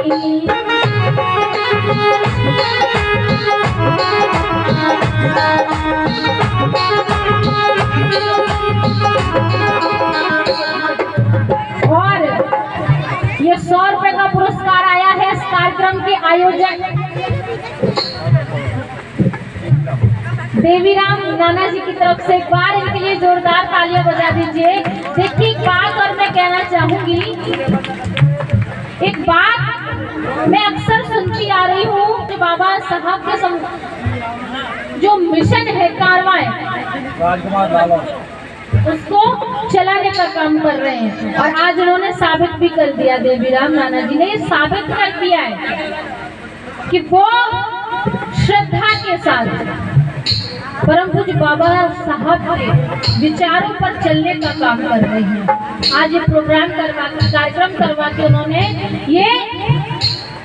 और ये 100 रुपए का पुरस्कार आया है इस कार्यक्रम के आयोजक देवीराम नाना जी की तरफ से। एक बार इनके लिए जोरदार तालियां बजा दीजिए। देखिए एक बात और मैं कहना चाहूंगी, एक बात मैं अक्सर सुनती आ रही हूँ कि बाबा साहब के जो मिशन है कारवां राजकुमार लालो उसको चलाने का काम कर रहे हैं, और आज उन्होंने साबित भी कर दिया, देवीराम नाना जी ने ये साबित कर दिया है कि वो श्रद्धा के साथ परम पूज्य बाबा साहब के विचारों पर चलने का काम कर रहे हैं। आज ये प्रोग्राम कार्यक्रम करवा के उन्होंने ये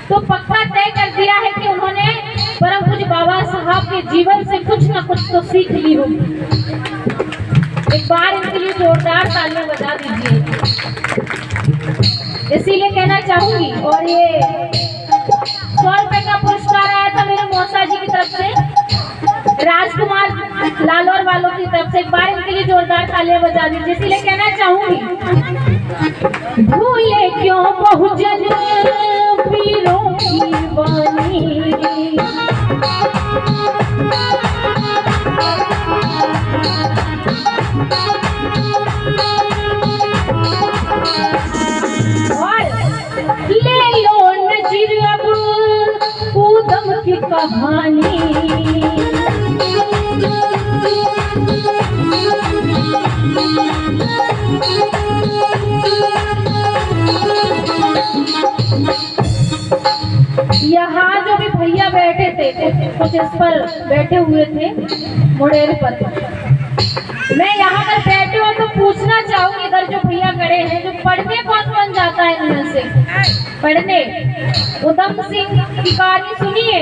तो पक्का तय कर दिया है कि उन्होंने परम पूज्य बाबा साहब के जीवन से कुछ न कुछ तो सीख ली होगी। एक बार इनके लिए जोरदार तालियां बजा दीजिए। इसीलिए कहना चाहूंगी, और ये 100 रुपए का पुरस्कार आया था मेरे मौसा जी की तरफ से, राजकुमार लालोर वालों की तरफ से। एक बार इनके लिए जोरदार तालियां बजा दीजिए। इसीलिए कहना चाहूंगी, भूले क्यों बहुजन पीरों की वाणी, ले लो नजीर अब ऊधम की कहानी, यहाँ जो भी भैया बैठे थे कुछ इस पर बैठे हुए थे मुड़ेर पर, मैं यहाँ पर बैठे हूँ तो पूछना चाहूंगी, इधर जो भैया खड़े हैं जो पढ़ने कौन कौन जाता है इनमें से पढ़ने? उधम सिंह की कहानी सुनिए,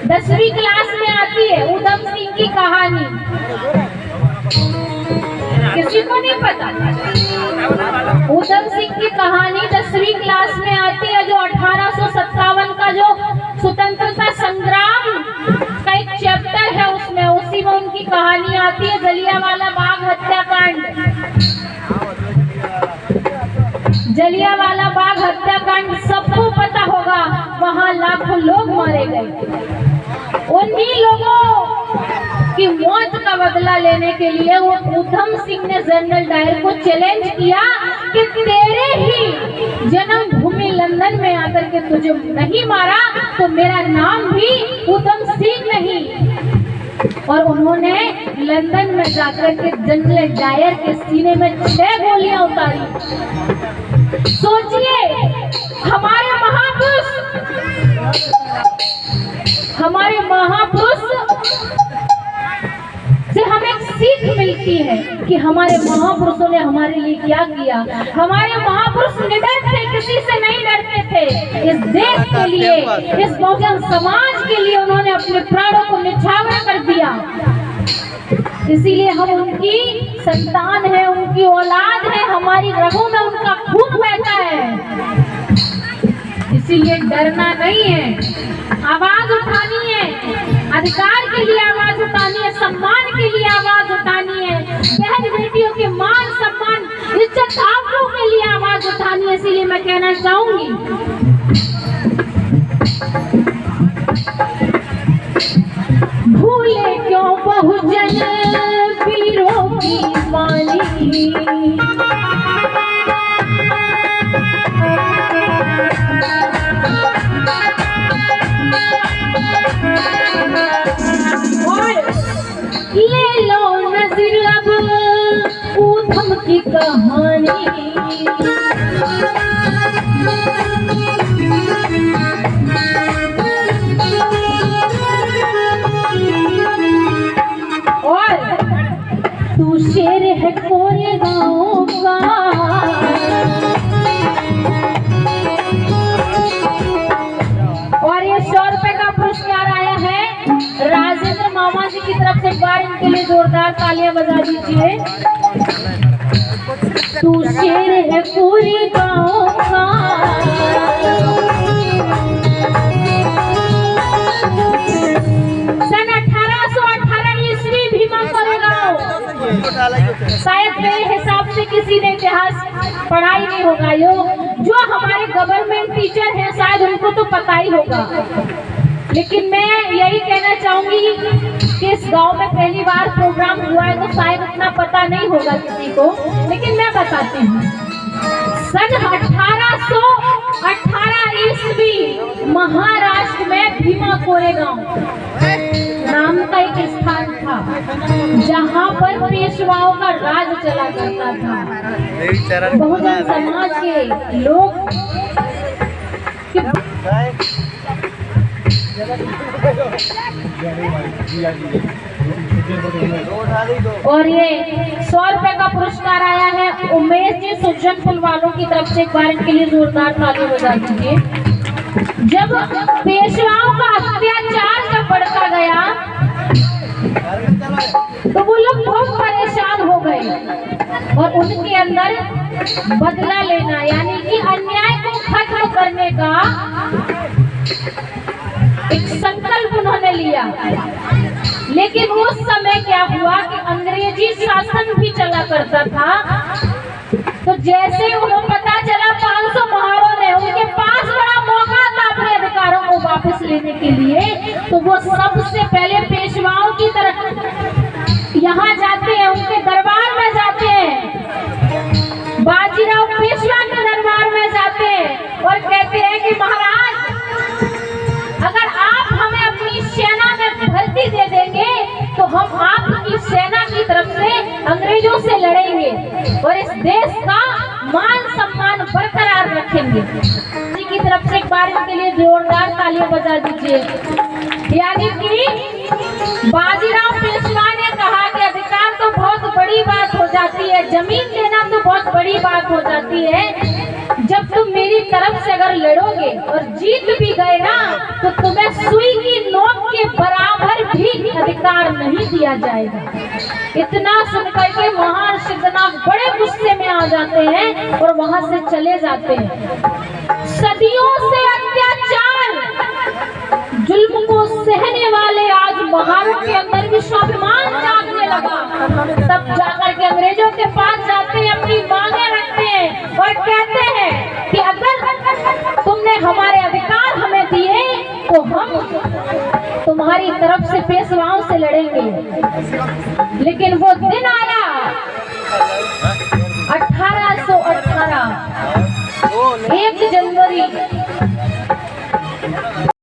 10वीं क्लास में आती है उधम सिंह की कहानी, किसी को नहीं पता? उधम सिंह की कहानी 10वीं क्लास में आती है, जो 1857 का जो स्वतंत्रता संग्राम का एक चैप्टर है उसमें, उसी में उनकी कहानी आती है, जलियांवाला बाग हत्याकांड। जलियांवाला बाग हत्याकांड सबको पता होगा, वहां लाखों लोग मारे गए। उन्हीं लोगों की मौत का बदला लेने के लिए वो उधम सिंह ने जनरल डायर को चैलेंज किया कि तेरे ही जन्मभूमि लंदन में आकर के तुझे नहीं मारा तो मेरा नाम भी उधम सिंह नहीं। और उन्होंने लंदन में जाकर के जनरल डायर के सीने में 6 गोलियां उतारी। सोचिए, हमारे महापुरुष से हमें सीख मिलती है कि हमारे महापुरुषों ने हमारे लिए क्या किया। हमारे महापुरुष निडर थे, किसी से नहीं डरते थे। इस देश के लिए, इस बहुजन समाज के लिए उन्होंने अपने प्राणों को निछावर कर दिया। इसीलिए हम उनकी संतान है, उनकी औलाद है, हमारी रगों में उनका खून बहता है। इसीलिए डरना नहीं है, आवाज उठानी है, अधिकार के लिए आवाज उठानी है, सम्मान के लिए आवाज उठानी है, बहन बेटियों के मान सम्मान इज्जत आबरू के लिए आवाज उठानी है। इसीलिए मैं कहना चाहूंगी, भूले क्यों बहुजन पीरों की वाणी, ले लो नज़र अब ऊधम की कहानी, और तू शेर है कोरेगांव का, और ये 100 रुपए का पुरस्कार आया है राजेंद्र मामा जी की तरफ से। एक बार इनके लिए जोरदार तालियां बजा दीजिए। तू शेर है कोरेगांव का, शायद मेरे हिसाब से किसी ने इतिहास पढ़ाई नहीं होगा। जो हमारे गवर्नमेंट टीचर हैं शायद उनको तो पता ही होगा, लेकिन मैं यही कहना चाहूंगी कि इस गांव में पहली बार प्रोग्राम हुआ है तो शायद उतना पता नहीं होगा किसी को, लेकिन मैं बताती हूँ। सन 1818 ईस्वी महाराष्ट्र में भीमा कोरेगांव नाम का एक स्थान था जहाँ पर पेशवाओं का राज चला करता था। बहुजन समाज के लोग और ये 100 रुपए का पुरस्कार आया है उमेश जी सुजनपुर वालों की तरफ से। एक बार इनके लिए जोरदार ताली बजा दीजिए। जब पेशवाओं का अत्याचार जब बढ़ता गया तो वो लोग बहुत परेशान हो गए और उनके अंदर बदला लेना यानी कि अन्याय को खत्म करने का एक संकल्प उन्होंने लिया। लेकिन उस समय क्या हुआ कि अंग्रेजी शासन भी चला करता था, तो जैसे उन्हें पता चला 500 महारों ने उनके पास बड़ा मौका था अपने अधिकारों को वापस लेने के लिए, तो वो सबसे पहले पेशवाओं की तरफ यहाँ जाते हैं, उनके दरबार में जाते हैं, बाजीराव पेशवा के दरबार में जाते हैं और कहते हैं कि महाराज अगर आप हमें अपनी सेना में भर्ती दे देंगे तो हम आपकी सेना की तरफ से अंग्रेजों से लड़ेंगे और इस देश का मान सम्मान बरकरार रखेंगे। जी की तरफ से एक बार इनके लिए जोरदार तालियां बजा दीजिए। यानी कि बाजीराव पेशवा ने कहा कि अधिकार तो बहुत बड़ी बात हो जाती है, जमीन देना तो बहुत बड़ी बात हो जाती है, जब तुम मेरी तरफ से अगर लड़ोगे और जीत भी गए ना तो तुम्हें सुई की नोक के बराबर भी अधिकार नहीं दिया जाएगा। इतना सुनकर के महान सिद्धनाथ बड़े गुस्से में आ जाते हैं और वहां से चले जाते हैं। सदियों से अत्याचार जुल्म को सहने वाले आज महारों के अंदर भी स्वाभिमान जागने लगा। तब जाकर के अंग्रेजों के पास जाते हैं, अपनी मांगे रखते हैं और कहते हैं कि अगर तुमने हमारे अधिकार हमें दिए तो हम तुम्हारी तरफ से पेशवाओं से लड़ेंगे। लेकिन वो दिन आया 1818 1 जनवरी